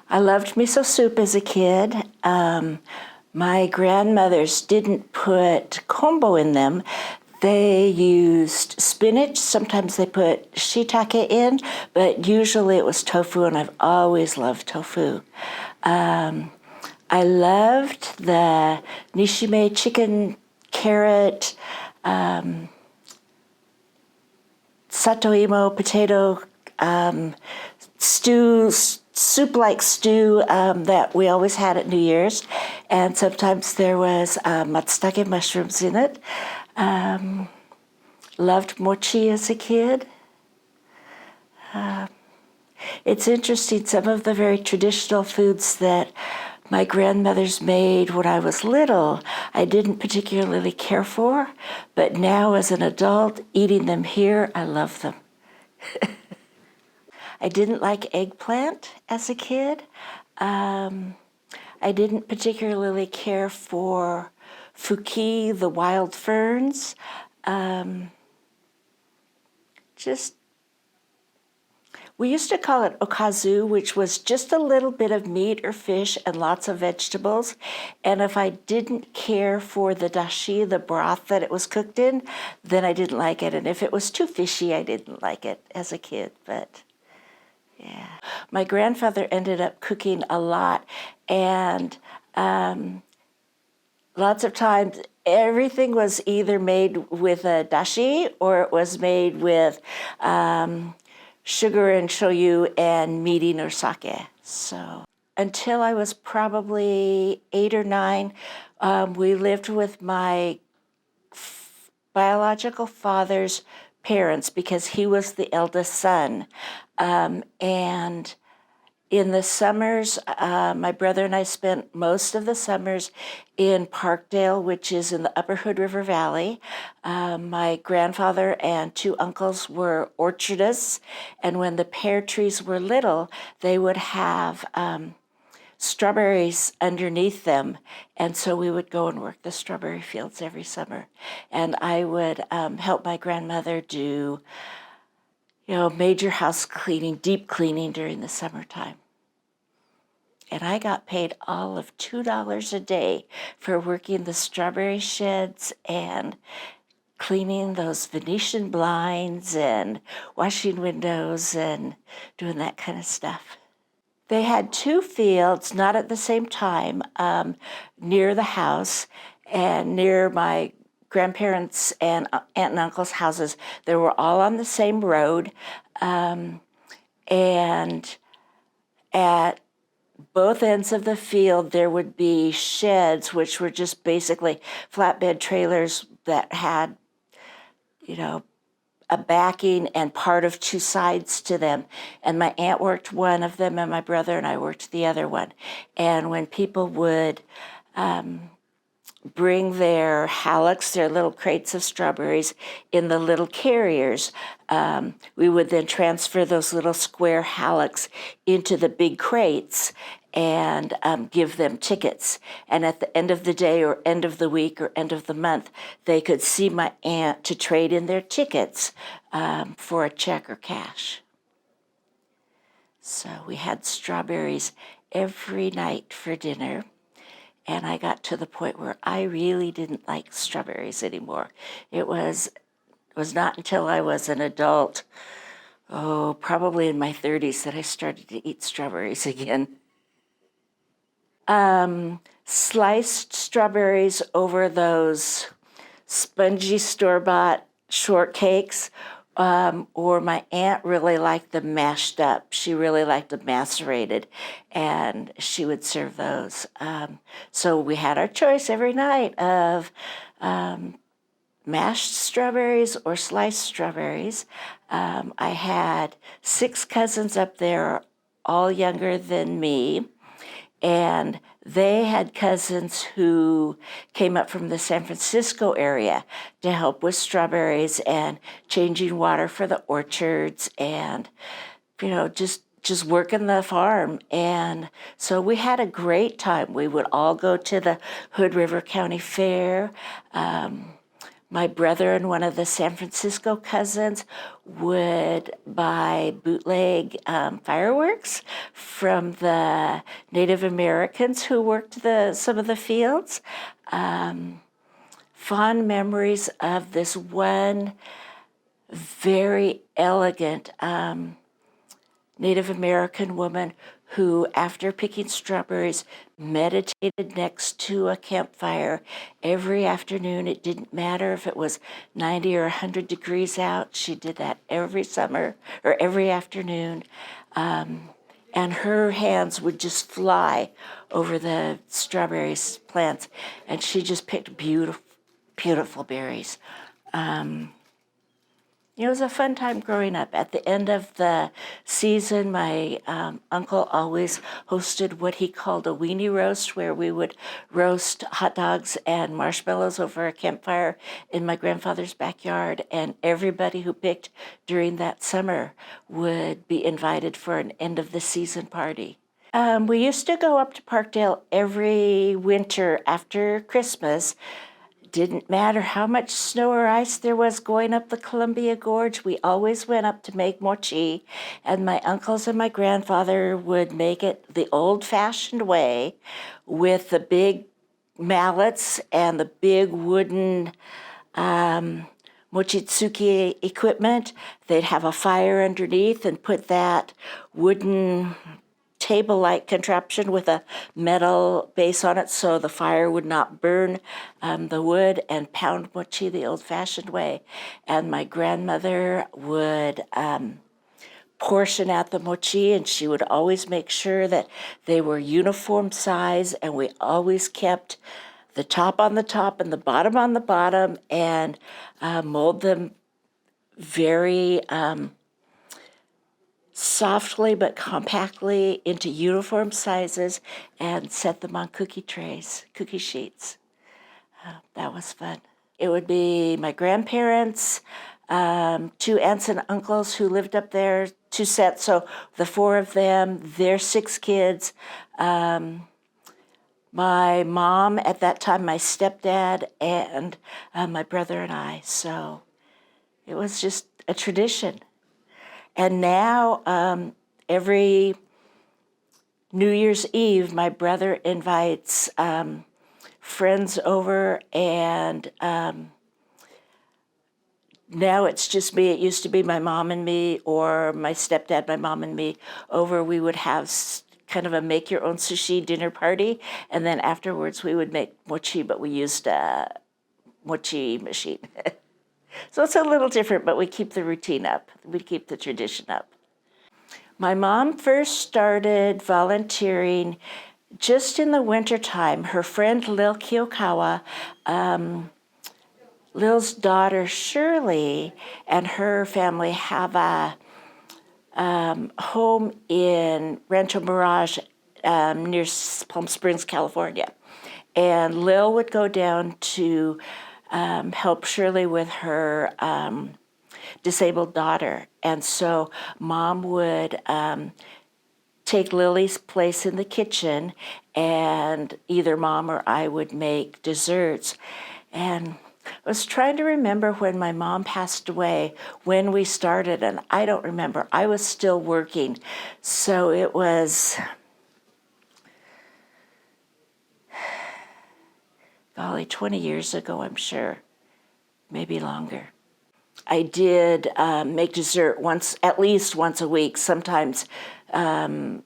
I loved miso soup as a kid. My grandmothers didn't put kombu in them. They used spinach. Sometimes they put shiitake in, but usually it was tofu, and I've always loved tofu. I loved the nishime chicken, carrot, satoimo potato stew, soup-like stew that we always had at New Year's. And sometimes there was matsutake mushrooms in it. Loved mochi as a kid. It's interesting, some of the very traditional foods that my grandmothers made when I was little, I didn't particularly care for, but now as an adult, eating them here, I love them. I didn't like eggplant as a kid. I didn't particularly care for fuki, the wild ferns. We used to call it okazu, which was just a little bit of meat or fish and lots of vegetables. And if I didn't care for the dashi, the broth that it was cooked in, then I didn't like it. And if it was too fishy, I didn't like it as a kid. But yeah, my grandfather ended up cooking a lot, and lots of times everything was either made with a dashi or it was made with sugar and shoyu and mirin or sake. So until I was probably 8 or 9, we lived with my biological father's parents because he was the eldest son. And in the summers, my brother and I spent most of the summers in Parkdale, which is in the upper Hood River Valley. My grandfather and 2 uncles were orchardists, and when the pear trees were little, they would have strawberries underneath them, and so we would go and work the strawberry fields every summer. And I would help my grandmother do major house cleaning, deep cleaning during the summertime. And I got paid all of $2 a day for working the strawberry sheds and cleaning those Venetian blinds and washing windows and doing that kind of stuff. They had 2 fields, not at the same time, near the house and near my grandparents' and aunt and uncle's houses. They were all on the same road, and at both ends of the field there would be sheds, which were just basically flatbed trailers that had, a backing and part of 2 sides to them. And my aunt worked one of them, and my brother and I worked the other one. And when people would bring their hallocks, their little crates of strawberries, in the little carriers, we would then transfer those little square hallocks into the big crates and give them tickets. And at the end of the day or end of the week or end of the month, they could see my aunt to trade in their tickets for a check or cash. So we had strawberries every night for dinner. And I got to the point where I really didn't like strawberries anymore. It was not until I was an adult, probably in my 30s, that I started to eat strawberries again. Sliced strawberries over those spongy store-bought shortcakes, or my aunt really liked them mashed up. She really liked them macerated, and she would serve those. So we had our choice every night of mashed strawberries or sliced strawberries. I had 6 cousins up there, all younger than me, and they had cousins who came up from the San Francisco area to help with strawberries and changing water for the orchards and, just working the farm. And so we had a great time. We would all go to the Hood River County Fair. My brother and one of the San Francisco cousins would buy bootleg fireworks from the Native Americans who worked some of the fields. Fond memories of this one very elegant Native American woman who, after picking strawberries, meditated next to a campfire every afternoon. It didn't matter if it was 90 or 100 degrees out. She did that every summer or every afternoon. And her hands would just fly over the strawberries plants, and she just picked beautiful, beautiful berries. It was a fun time growing up. At the end of the season, my uncle always hosted what he called a weenie roast, where we would roast hot dogs and marshmallows over a campfire in my grandfather's backyard, and everybody who picked during that summer would be invited for an end of the season party. We used to go up to Parkdale every winter after Christmas. Didn't matter how much snow or ice there was going up the Columbia Gorge, we always went up to make mochi, and my uncles and my grandfather would make it the old-fashioned way with the big mallets and the big wooden mochitsuki equipment. They'd have a fire underneath and put that wooden table-like contraption with a metal base on it so the fire would not burn the wood, and pound mochi the old-fashioned way. And my grandmother would portion out the mochi, and she would always make sure that they were uniform size, and we always kept the top on the top and the bottom on the bottom, and mold them very softly but compactly into uniform sizes and set them on cookie trays, cookie sheets. That was fun. It would be my grandparents, two aunts and uncles who lived up there, two sets, so the four of them, their six kids, my mom at that time, my stepdad, and my brother and I. So it was just a tradition. And now, every New Year's Eve, my brother invites friends over, and now it's just me. It used to be my mom and me, or my stepdad, my mom and me over. We would have kind of a make-your-own sushi dinner party, and then afterwards we would make mochi, but we used a mochi machine. So it's a little different, but we keep the routine up. We keep the tradition up. My mom first started volunteering just in the wintertime. Her friend Lil Kiyokawa, Lil's daughter Shirley, and her family have a home in Rancho Mirage near Palm Springs, California. And Lil would go down to help Shirley with her disabled daughter. And so Mom would take Lily's place in the kitchen, and either Mom or I would make desserts. And I was trying to remember when my mom passed away, when we started, and I don't remember. I was still working. So it was, golly, 20 years ago, I'm sure, maybe longer. I did make dessert at least once a week, sometimes 3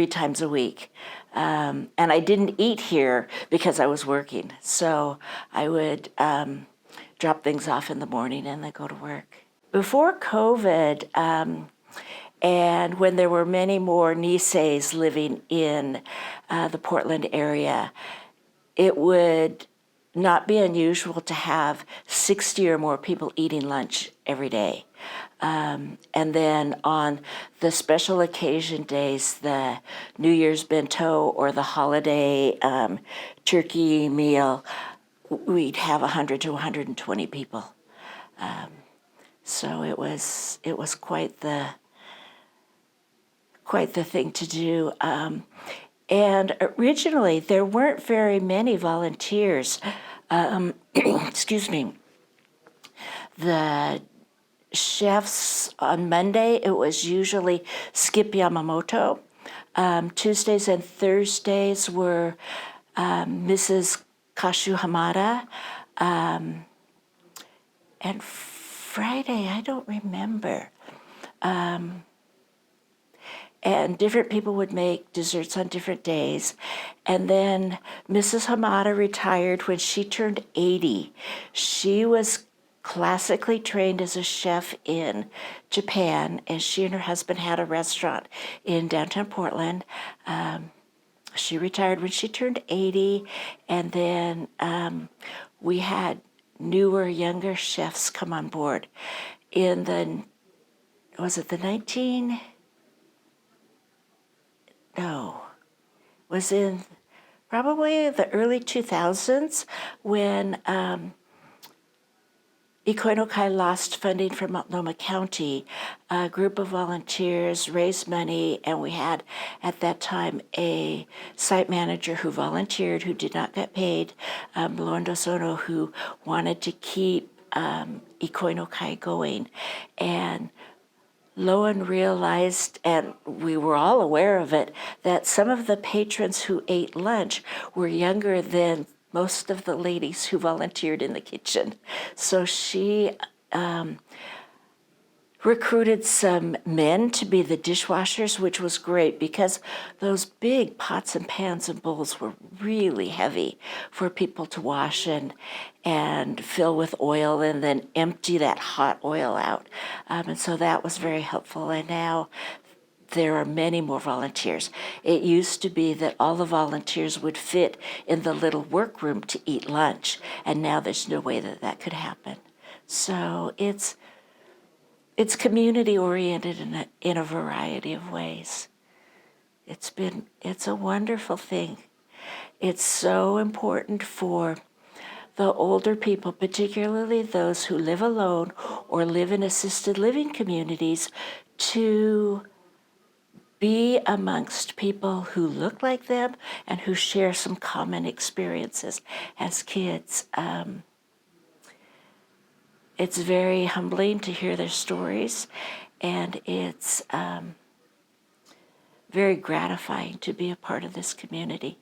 times a week. And I didn't eat here because I was working. So I would drop things off in the morning and then go to work. Before COVID, and when there were many more Niseis living in the Portland area, it would not be unusual to have 60 or more people eating lunch every day. And then on the special occasion days, the New Year's bento or the holiday turkey meal, we'd have 100 to 120 people. So it was quite the thing to do. And originally, there weren't very many volunteers. excuse me, the chefs on Monday, it was usually Skip Yamamoto. Tuesdays and Thursdays were Mrs. Kashu Hamada. And Friday, I don't remember. And different people would make desserts on different days. And then Mrs. Hamada retired when she turned 80. She was classically trained as a chef in Japan, and she and her husband had a restaurant in downtown Portland. She retired when she turned 80, and then we had newer, younger chefs come on board in the, was it the 19? No, was in probably the early 2000s when Ikoi no Kai lost funding from Multnomah County. A group of volunteers raised money, and we had at that time a site manager who volunteered, who did not get paid, Melondo Sono, who wanted to keep Ikoi no Kai going. And Lowen realized, and we were all aware of it, that some of the patrons who ate lunch were younger than most of the ladies who volunteered in the kitchen. So she recruited some men to be the dishwashers, which was great because those big pots and pans and bowls were really heavy for people to wash and fill with oil and then empty that hot oil out. And so that was very helpful. And now there are many more volunteers. It used to be that all the volunteers would fit in the little workroom to eat lunch, and now there's no way that that could happen. So it's community oriented in a variety of ways. It's a wonderful thing. It's so important for the older people, particularly those who live alone or live in assisted living communities, to be amongst people who look like them and who share some common experiences as kids. It's very humbling to hear their stories, and it's very gratifying to be a part of this community.